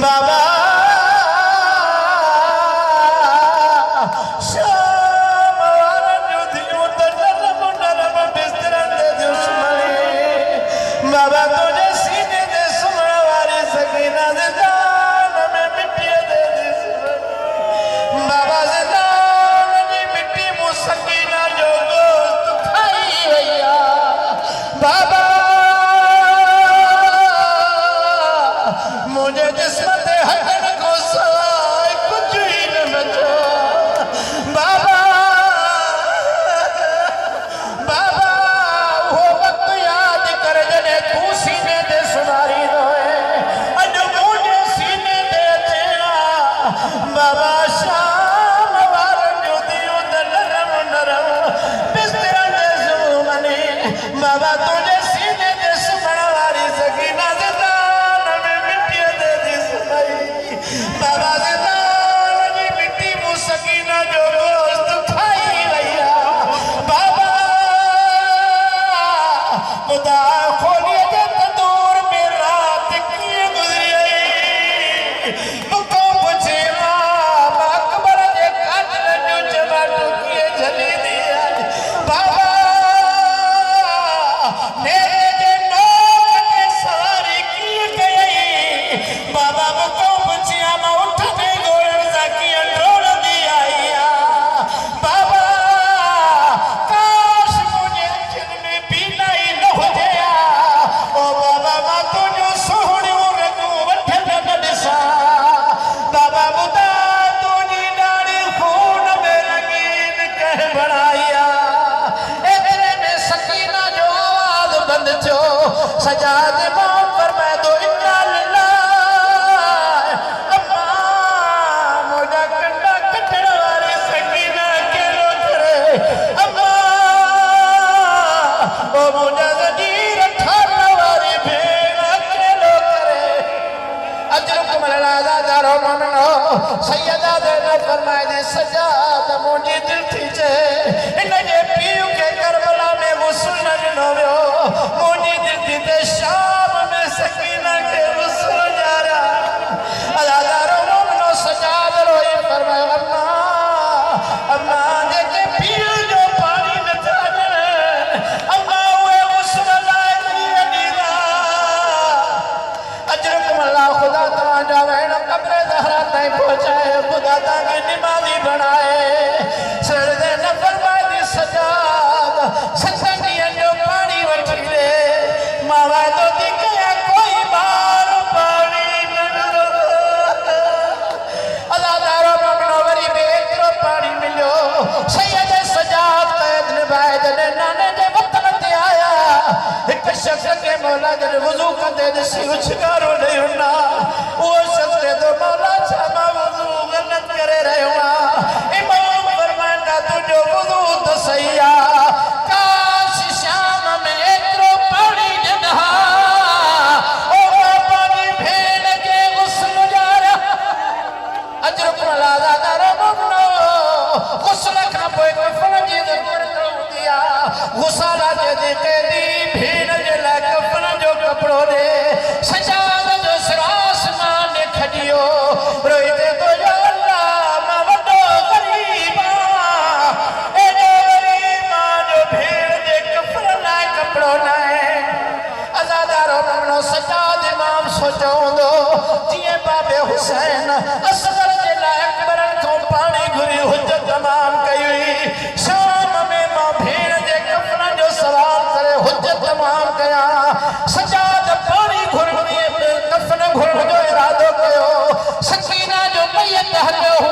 बाबा बाबा तुझे सीने दे सुमण वाली सकीना दे दान में मिट्टी दे दी बाबा से दान की मिट्टी मुँह सकीना जो गोश्त खाई भैया बाबा मुझे जिस्म दे हटन को सवाए कुछ ही न बचा बाबा बाबा वो वक्त याद कर जने तू सीने दे सुनारी रोए अज मुझे सीने दे तेरा बाबा शाम वार जो दियो नरम नरम बिस्तरा दे जुमने बाबा तुझे सीने दे सुमण वाली सकीना दे दान में मिट्टी दे दी सुनाई बाबा दे दान की मिट्टी मुँह सकीना जो गोश्त खाई भैया बाबा खुदा खोलिए जे तंदूर में रात की गुजरी तो पूछे मां अकबर जे कातिल जो जमा टुकिए जली दिया बाबा मेरे जे नौक ने सारी की गई बाबा को पूछिया मैं उठ के गोल जाकी अंडोल दी आईया बाबा काश मुझे जिनमें भी नहीं न हो गया ओ बाबा मां तुझो सोहणो रंगो वठन न दिसा बाबा बुदा तुझी डाड़ी खून में रंगीन कह बनाया एतरे में सकीना जो आवाज बंद जो सजाद मां फरमाए दो इन्ना लिल्लाह अम्मा मुझा कंडा कटण वाली सकीना केलो करे अम्मा ओ मुझा जजीर ठारण वाली भेण केलो करे अजरुक मललादा दारो मोमिनो सैयदा दे न फरमाए दे सजाद मुझी दिल थी चे इन जे पीउ के करबला में वुसल न ॾिनो वियो मुझी दिल थी ते शाम में सकीना के वुसल जारा अदादारो मोमिनो सजाद रोई फरमाए अम्मा अम्मा जेके पीउ जो पानी न था अम्मा उहे वुसल लाए ॾींदा अजरुक मल्ला खुदा तव्हांजा भेण कब्र ज़हरा ताईं पहुचाए खुदा तव्हांखे निमाज़ी बणाए सजदे न फरमाए दी सजाद सत ॾींहंनि जो पाणी वठी ॾे मां वाइदो थी कयां कोई बार पाणी न ॾींदो अदादारो मोमिनो वरी बि एतिरो पाणी मिलियो सैयद सजाद क़ैद निभाए जॾहिं नाने जे वतन ते आया हिकु शख़्स खे मौला जॾहिं वुज़ू कंदे ॾिसी उछगारो ॾेई हुना उहो शख़्स चए थो मौला छा मां वुज़ू ग़लत करे रहियो आहियां इमाम फरमाईंदा तुंहिंजो वुज़ू त सही आहे काश शाम में एतिरो पाणी ॾिना ओ पाणी भेण जे गुस्ल जारा अजरुक मलादा दारो मोमिनो गुस्ल खां पोइ कफन जी ज़रूरत हूंदी आहे गुसाला जे कैदी भेण जे लाइ कफन जो कपिड़ो ॾे सजाद जो सिर आसमान ने खटियो रोईंदे तो या अल्लाह मां वॾो ग़रीब आहियां एॾो ग़रीब आहियां जो भेण जे कफन लाइ कपिड़ो न आहे अज़ादारो मोमिनो सजाद इमाम सोचियो हूंदो जीअं बाबे हुसैन असगर जे लाइ अकबरनि खां पाणी घुरी हुजत तमाम कई हुई शाम में मां भेण जे कफन जो सवाल करे हुजत तमाम कया सजाद पाणी घुरणी कफन घुरण जो इरादो कयो सकीना जो मैयत हलियो